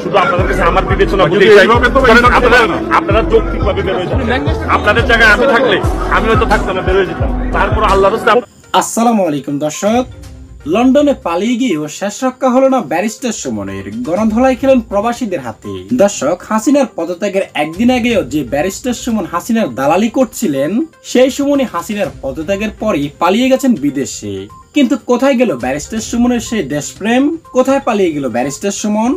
শুধু আপনাদের কাছে আমার বিবেচনা আপনারা যৌক্তিকভাবে বেরোয় যান। আপনাদের জায়গায় আমি থাকলে আমি হয়তো থাকতাম না, বেরোয় যেতাম। তারপর আল্লাহর রাস্তায়। আসসালামু আলাইকুম দর্শক। লন্ডনে পালিয়ে গিয়েও শেষ রক্ষা হলো না ব্যারিস্টার সুমনের, গণধোলাই খেলেন প্রবাসীদের হাতে। দর্শক, হাসিনার পদত্যাগের একদিন আগেও যে ব্যারিস্টার সুমন হাসিনার দালালি করছিলেন, সেই সুমনই হাসিনার পদত্যাগের পরই পালিয়ে গেছেন বিদেশে। কিন্তু কোথায় গেল ব্যারিস্টার সুমনের সেই দেশপ্রেম? কোথায় পালিয়ে গেল ব্যারিস্টার সুমন?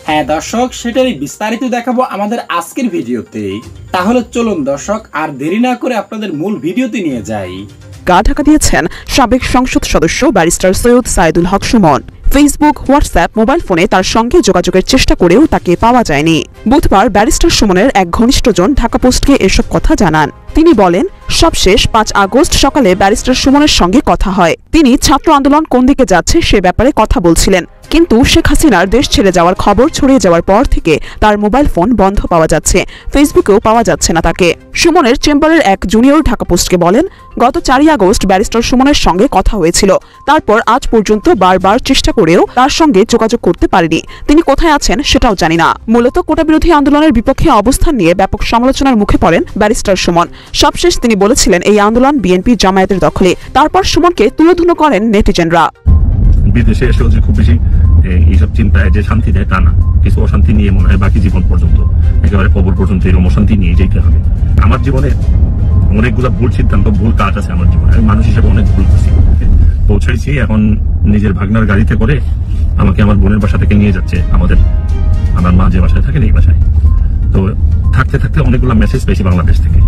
হ্যাঁ দর্শক, সেটারই বিস্তারিত দেখাবো আমাদের আজকের ভিডিওতে। তাহলে চলুন দর্শক, আর দেরি না করে আপনাদের মূল ভিডিওতে নিয়ে যাই। গা ঢাকা দিয়েছেন সাবেক সংসদ সদস্য ব্যারিস্টার সৈয়দ সাইদুল হক সুমন। ফেসবুক, হোয়াটসঅ্যাপ, মোবাইল ফোনে তার সঙ্গে যোগাযোগের চেষ্টা করেও তাকে পাওয়া যায়নি। বুধবার ব্যারিস্টার সুমনের এক ঘনিষ্ঠজন ঢাকা পোস্টকে এসব কথা জানান। তিনি বলেন, সবশেষ 5 আগস্ট সকালে ব্যারিস্টার সুমনের সঙ্গে কথা হয়। তিনি ছাত্র আন্দোলন কোন দিকে যাচ্ছে সে ব্যাপারে কথা বলছিলেন, কিন্তু শেখ হাসিনার দেশ ছেড়ে যাওয়ার খবর ছড়িয়ে যাওয়ার পর থেকে তার মোবাইল ফোন বন্ধ পাওয়া যাচ্ছে, ফেসবুকেও পাওয়া যাচ্ছে না তাকে। সুমনের চেম্বারের এক জুনিয়র ঢাকা পোস্টকে বলেন, গত 4 আগস্ট ব্যারিস্টার সুমনের সঙ্গে কথা হয়েছিল, তারপর আজ পর্যন্ত বারবার চেষ্টা করেও তার সঙ্গে যোগাযোগ করতে পারিনি। তিনি কোথায় আছেন সেটাও জানি না। মূলত কোটা বিরোধী আন্দোলনের বিপক্ষে অবস্থান নিয়ে ব্যাপক সমালোচনার মুখে পড়েন ব্যারিস্টার সুমন। সবশেষ তিনি বলেছিলেন এই আন্দোলন বিএনপি জামায়াতের দখলে। তারপর সুমনকে তুলোধুনো করেন নেটিজেনরা। বিদেশে এসেও যে খুব বেশি এইসব চিন্তায় যে শান্তি দেয় তা না, কিছু অশান্তি নিয়ে মনে হয় বাকি জীবন পর্যন্ত, একেবারে কবর পর্যন্ত এরকম অশান্তি নিয়ে যেতে হবে। আমার জীবনে অনেকগুলো ভুল সিদ্ধান্ত, ভুল কাজ আছে আমার জীবনে। আমি মানুষ হিসেবে অনেক ভুল করছি। পৌঁছাইছি, এখন নিজের ভাগনার গাড়িতে করে আমাকে আমার বোনের বাসা থেকে নিয়ে যাচ্ছে আমার মা যে বাসায় থাকেন এই বাসায়। তো থাকতে থাকতে অনেকগুলো মেসেজ পেয়েছি বাংলাদেশ থেকে।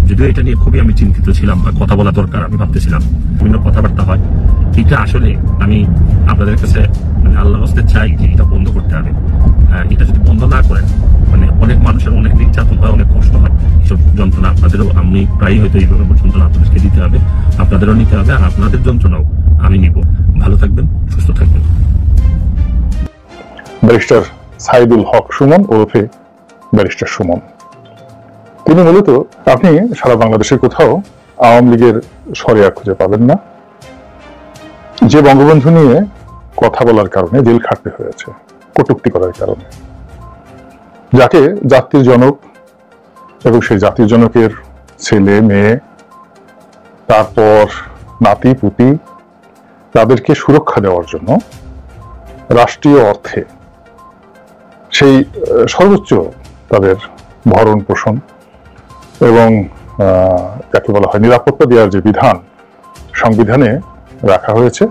যদিও এটা নিয়ে খুবই আমি চিন্তিত ছিলাম, বা কথা বলা দরকার আমি ভাবতেছিলাম, বিভিন্ন কথাবার্তা হয়। এটা আসলে আমি আপনাদের কাছে আল্লাহর হস্তে চাই যে এটা বন্ধ করতে হবে। এটা যদি বন্ধ না করেন, অনেক মানুষের অনেক নির্যাতন হয়, অনেক কষ্ট হয়। এইসব যন্ত্রণা আপনাদেরও, আমি প্রায় হয়তো এইভাবে যন্ত্রণা আপনাদেরকে দিতে হবে, আপনাদেরও নিতে হবে, আর আপনাদের যন্ত্রণাও আমি নিব। ভালো থাকবেন, সুস্থ থাকবেন। ব্যারিস্টার সাইদুল হক সুমন ওরফে ব্যারিস্টার সুমন, তিনি মূলত আপনি সারা বাংলাদেশের কোথাও আওয়ামী লীগের সরিয়া খুঁজে পাবেন না যে বঙ্গবন্ধু নিয়ে কথা বলার কারণে জেল খাটতে হয়েছে, কটূক্তি করার কারণে, যাকে জাতির জনক এবং সেই জাতির জনকের ছেলে মেয়ে, তারপর নাতি পুতি, তাদেরকে সুরক্ষা দেওয়ার জন্য রাষ্ট্রীয় অর্থে সেই সর্বোচ্চ তাদের ভরণ পোষণ এবং যাকে বলা হয় নিরাপত্তা দেওয়ার যে বিধান সংবিধানে রাখা হয়েছে,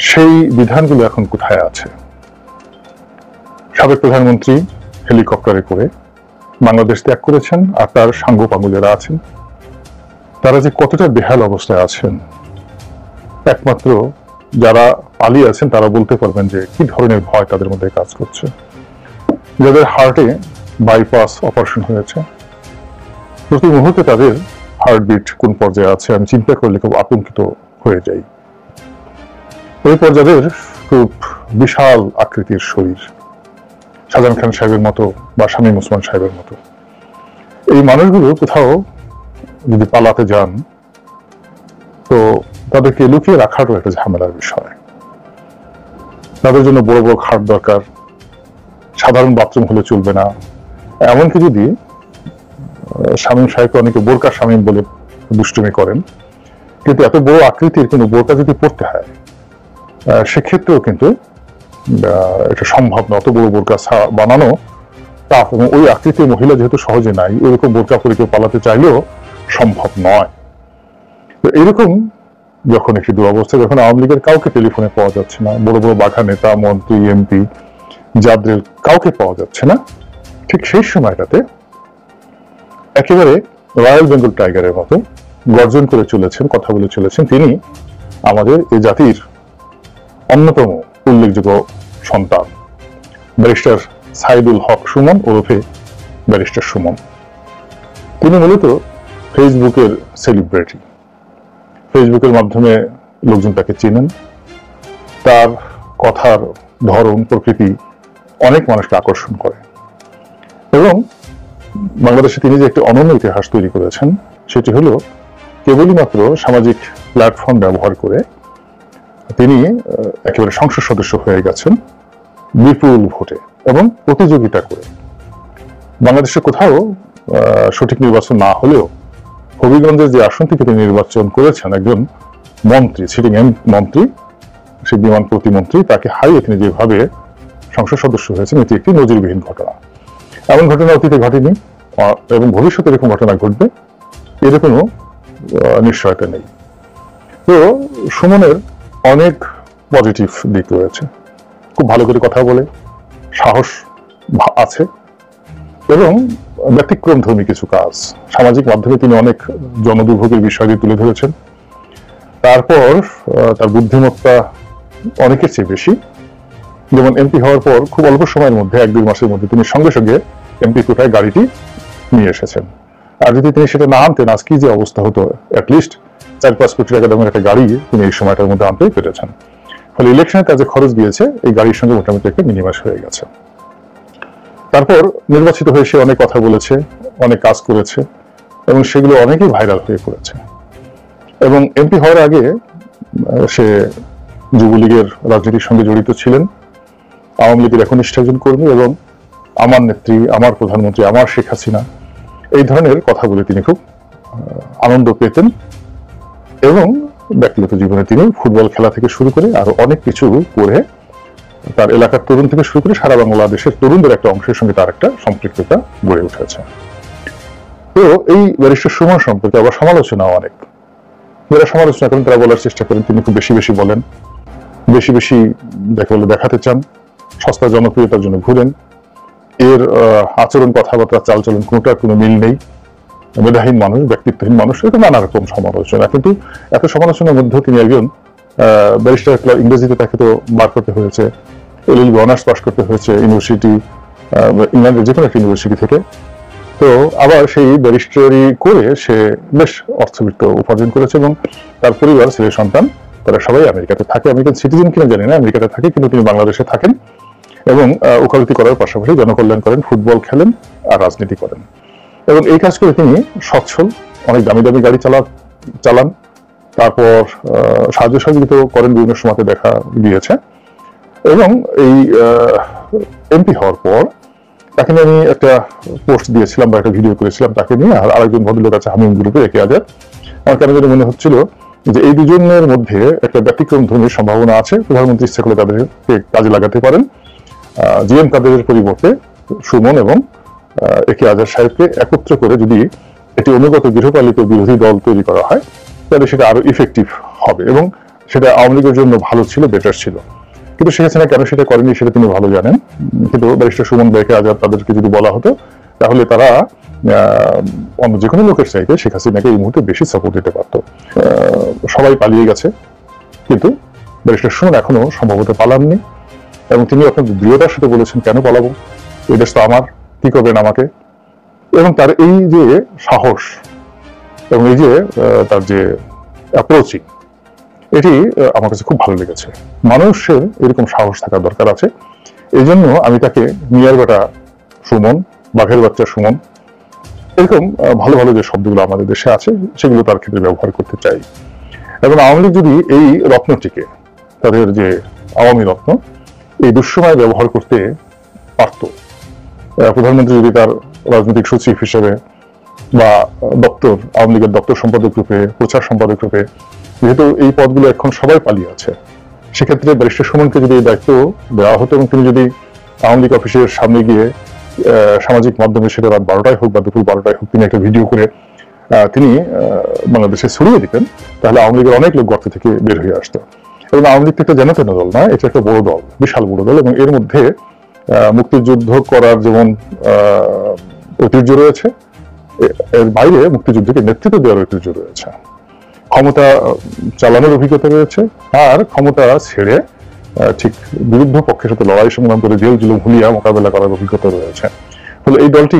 সেই বিধানগুলো এখন কোথায় আছে? সাবেক প্রধানমন্ত্রী হেলিকপ্টারে করে বাংলাদেশ ত্যাগ করেছেন, আর তার সাঙ্গপাঙ্গুলেরা আছেন। তারা যে কতটা বেহাল অবস্থায় আছেন, একমাত্র যারা পালিয়ে আছেন তারা বলতে পারবেন যে কি ধরনের ভয় তাদের মধ্যে কাজ করছে। যাদের হার্টে বাইপাস অপারেশন হয়েছে, প্রতি মুহূর্তে তাদের হার্টবিট কোন পর্যায়ে আছে আমি চিন্তা করলে খুব আতঙ্কিত হয়ে যাই। এরপর যাদের খুব বিশাল আকৃতির শরীর, শাহজাহান খান সাহেবের মতো বা শামীম ওসমান সাহেবের মতো, এই মানুষগুলো কোথাও যদি পালাতে যান তো তাদেরকে লুকিয়ে রাখারও একটা ঝামেলার বিষয়। তাদের জন্য বড় বড় খাট দরকার, সাধারণ বাথরুম হলে চলবে না। এমনকি যদি শামীম সাহেবকে অনেকে বোরকা শামীম বলে দুষ্টুমি করেন, কিন্তু এত বড় আকৃতির কোনো বোরকা যদি পড়তে হয় সেক্ষেত্রেও কিন্তু এটা সম্ভব না। অত বড় বোরকা বানানো টাফ, এবং ওই আকৃতির মহিলা যেহেতু সহজে নাই, ওইরকম বোরকা পরে কেউ পালাতে চাইলেও সম্ভব নয়। তো এরকম যখন একটি দুরবস্থা, যখন আওয়ামী লীগের কাউকে টেলিফোনে পাওয়া যাচ্ছে না, বড় বড় বাঘা নেতা, মন্ত্রী, এমপি, জাদ্রেল কাউকে পাওয়া যাচ্ছে না, ঠিক সেই সময়টাতে একেবারে রয়্যাল বেঙ্গল টাইগারের মতো গর্জন করে চলেছেন, কথা বলে চলেছেন তিনি আমাদের এই জাতির অন্যতম উল্লেখযোগ্য সন্তান ব্যারিস্টার সাইদুল হক সুমন ওরফে ব্যারিস্টার সুমন। তিনি মূলত ফেসবুকের সেলিব্রিটি। ফেসবুকের মাধ্যমে লোকজন তাকে চেনেন, তার কথার ধরন, প্রকৃতি অনেক মানুষকে আকর্ষণ করে, এবং বাংলাদেশে তিনি যে একটি অনন্য ইতিহাস তৈরি করেছেন সেটি হলো কেবলই মাত্র সামাজিক প্ল্যাটফর্ম ব্যবহার করে তিনি একেবারে সংসদ সদস্য হয়ে গেছেন বিপুল ভোটে এবং প্রতিযোগিতা করে। বাংলাদেশে কোথাও সঠিক নির্বাচন না হলেও হবিগঞ্জের যে আসন থেকে তিনি নির্বাচন করেছেন, একজন মন্ত্রী, সিটিং মন্ত্রী, সেই বিমান প্রতিমন্ত্রী, তাকে হারিয়ে তিনি যেভাবে সংসদ সদস্য হয়েছেন, এটি একটি নজিরবিহীন ঘটনা। এমন ঘটনা অতীতে ঘটেনি এবং ভবিষ্যতে এরকম ঘটনা ঘটবে এর কোনো নিশ্চয়তা নেই। তো সুমনের অনেক পজিটিভ দিক রয়েছে। খুব ভালো করে কথা বলে, সাহস আছে এবং ব্যতিক্রমধর্মী কিছু কাজ সামাজিক মাধ্যমে তিনি অনেক জনদুর্ভোগের বিষয় তুলে ধরেছেন। তারপর তার বুদ্ধিমত্তা অনেকের চেয়ে বেশি। যেমন এমপি হওয়ার পর খুব অল্প সময়ের মধ্যে 1-2 মাসের মধ্যে তিনি সঙ্গে সঙ্গে এমপি কোটায় গাড়িটি নিয়ে এসেছেন। আর যদি তিনি সেটা না আনতেন আজকে যে অবস্থা হতো, অ্যাটলিস্ট 4-5 কোটি টাকা দামের একটা গাড়ি তিনি এই সময়টার মধ্যে আনতেই পেরেছেন। ফলে ইলেকশনে তার যে খরচ গিয়েছে এই গাড়ির সঙ্গে মোটামুটি একটা মিনিমাস হয়ে গেছে। তারপর নির্বাচিত হয়ে সে অনেক কথা বলেছে, অনেক কাজ করেছে এবং সেগুলো অনেকেই ভাইরাল হয়ে পড়েছে। এবং এমপি হওয়ার আগে সে যুবলীগের রাজনীতির সঙ্গে জড়িত ছিলেন, আওয়ামী লীগের একনিষ্ঠ একজন কর্মী এবং আমার নেত্রী, আমার প্রধানমন্ত্রী, আমার শেখ হাসিনা, এই ধরনের কথা বলে তিনি খুব আনন্দ পেতেন। এবং ব্যক্তিগত জীবনে তিনি ফুটবল খেলা থেকে শুরু করে আরো অনেক কিছু করে তার এলাকার তরুণ থেকে শুরু করে সারা বাংলাদেশের তরুণদের একটা অংশের সঙ্গে তার একটা সম্পৃক্ততা গড়ে উঠেছে। তো এই ব্যারিস্টার সুমন সম্পর্কে আবার সমালোচনাও অনেক। যারা সমালোচনা করেন তারা বলার চেষ্টা করেন তিনি খুব বেশি বেশি বলেন, বেশি বেশি দেখাতে চান, সস্তা জনপ্রিয়তার জন্য ঘুরেন, এর আচরণ, কথাবার্তা, চালচলন কোনোটার কোনো মিল নেই, মেধাহীন মানুষ, ব্যক্তিত্বহীন মানুষ, এরকম নানা রকম সমালোচনা। কিন্তু এত সমালোচনার মধ্যেও তিনি একজন ব্যারিস্টার, ইংরেজিতে তাকে তো বার করতে হয়েছে, LLB অনার্স পাস করতে হয়েছে ইউনিভার্সিটি, ইংল্যান্ডের যে কোনো একটা ইউনিভার্সিটি থেকে। তো আবার সেই ব্যারিস্টারি করে সে বেশ অর্থবিত্ত উপার্জন করেছে এবং তার পরিবার, ছেলে সন্তান, তারা সবাই আমেরিকাতে থাকে। আমেরিকান সিটিজেন কিনা জানি না, আমেরিকাতে থাকে, কিন্তু তিনি বাংলাদেশে থাকেন এবং ওকালতি করার পাশাপাশি জনকল্যাণ করেন, ফুটবল খেলেন আর রাজনীতি করেন। এবং এই কাজ করে তিনি সচ্ছল, অনেক দামি দামি গাড়ি চালান। তারপর সাহায্য সহযোগিতা করেন, বিভিন্ন সময়তে দেখা দিয়েছে। এবং এই এমপি হওয়ার পর তাকে নিয়ে আমি একটা পোস্ট দিয়েছিলাম বা একটা ভিডিও করেছিলাম তাকে নিয়ে, আর আরেকজন ভদ্রলোক আছে হামিম গ্রুপে, একে আজাদ। আমার কেন যেন মনে হচ্ছিল যে এই দুজনের মধ্যে একটা ব্যতিক্রম ধর্মীর সম্ভাবনা আছে। প্রধানমন্ত্রী ইচ্ছা করলে তাদেরকে কাজে লাগাতে পারেন। জিএম কাদেরের পরিবর্তে সুমন এবং একে আজাদ সাহেবকে একত্র করে যদি একটি অনুগত গৃহপালিত বিরোধী দল তৈরি করা হয় তাহলে সেটা আরো ইফেক্টিভ হবে এবং সেটা আওয়ামী লীগের জন্য ভালো ছিল, বেটার ছিল। কিন্তু শেখ হাসিনা কেন সেটা করেনি সেটা তিনি ভালো জানেন। কিন্তু ব্যারিস্টার সুমন, একে আজাদ, তাদেরকে যদি বলা হতো তাহলে তারা অন্য যে কোনো লোকের চাইতে শেখ হাসিনাকে এই মুহূর্তে বেশি সাপোর্ট দিতে পারত। সবাই পালিয়ে গেছে, কিন্তু ব্যারিস্টার সুমন এখনো সম্ভবত পালাননি এবং তিনি অত্যন্ত দৃঢ়তার সাথে বলেছেন, কেন পালাবো, এই দেশ তো আমার, কি করবেন আমাকে। এবং তার এই যে সাহস এবং এই যে তার যে অ্যাপ্রোচিং, এটি আমার কাছে খুব ভালো লেগেছে। মানুষের এরকম সাহস থাকার দরকার আছে। এই জন্য আমি তাকে মিয়ার বেটা সুমন, বাঘের বাচ্চা সুমন, এরকম ভালো ভালো যে শব্দগুলো আমাদের দেশে আছে সেগুলো তার ক্ষেত্রে ব্যবহার করতে চাই। এবং আওয়ামী লীগ যদি এই রত্নটিকে, তাদের যে আওয়ামী রত্ন, এই দুঃসময় ব্যবহার করতে পারত, প্রধানমন্ত্রী যদি তার রাজনৈতিক সচিব হিসেবে বা দপ্তর, আওয়ামী লীগের দপ্তর সম্পাদক রূপে, প্রচার সম্পাদক রূপে, যেহেতু এই পদগুলো এখন সবাই পালিয়ে আছে, সেক্ষেত্রে ব্যারিস্টার সুমনকে যদি এই দায়িত্ব দেওয়া হতো এবং তিনি যদি আওয়ামী লীগ অফিসের সামনে গিয়ে সামাজিক মাধ্যমে, সেটা রাত 12টায় হোক বা দুপুর 12টায় হোক, তিনি একটা ভিডিও করে তিনি বাংলাদেশে ছড়িয়ে দিতেন, তাহলে আওয়ামী লীগের অনেক লোক গর্ত থেকে বের হয়ে আসতো। এবং আওয়ামী লীগ একটা যেন তেন দল না, এটা একটা বড় দল, বিশাল বড় দল। এবং এর মধ্যে মুক্তিযুদ্ধ করার যেমন ঐতিহ্য রয়েছে, এর বাইরে মুক্তিযুদ্ধকে নেতৃত্ব দেওয়ার ঐতিহ্য রয়েছে, ক্ষমতা চালানোর অভিজ্ঞতা রয়েছে, আর ক্ষমতা ছেড়ে ঠিক বিরুদ্ধ পক্ষের সাথে লড়াই সংগ্রাম করে জেল জুলুম হুলিয়া মোকাবেলা করার অভিজ্ঞতা রয়েছে। ফলে এই দলটি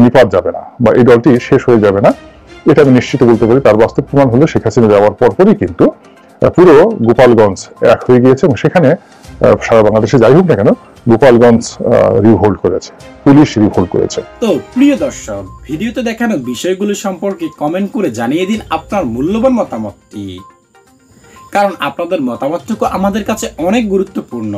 নিপাত যাবে না বা এই দলটি শেষ হয়ে যাবে না, এটা আমি নিশ্চিত বলতে পারি। তার বাস্তব প্রমাণ হলো শেখ হাসিনা যাওয়ার পরপরই কিন্তু পুরো গোপালগঞ্জ এক হয়ে গিয়েছে এবং সেখানে সারা বাংলাদেশে যাই হোক না কেন গোপালগঞ্জ রিভোল্ট করেছে, পুলিশ রিভোল্ট করেছে। তো প্রিয় দর্শক, ভিডিওতে দেখানো বিষয়গুলো সম্পর্কে কমেন্ট করে জানিয়ে দিন আপনার মূল্যবান মতামতটি। কারণ আপনাদের মতামতটুকু আমাদের কাছে অনেক গুরুত্বপূর্ণ।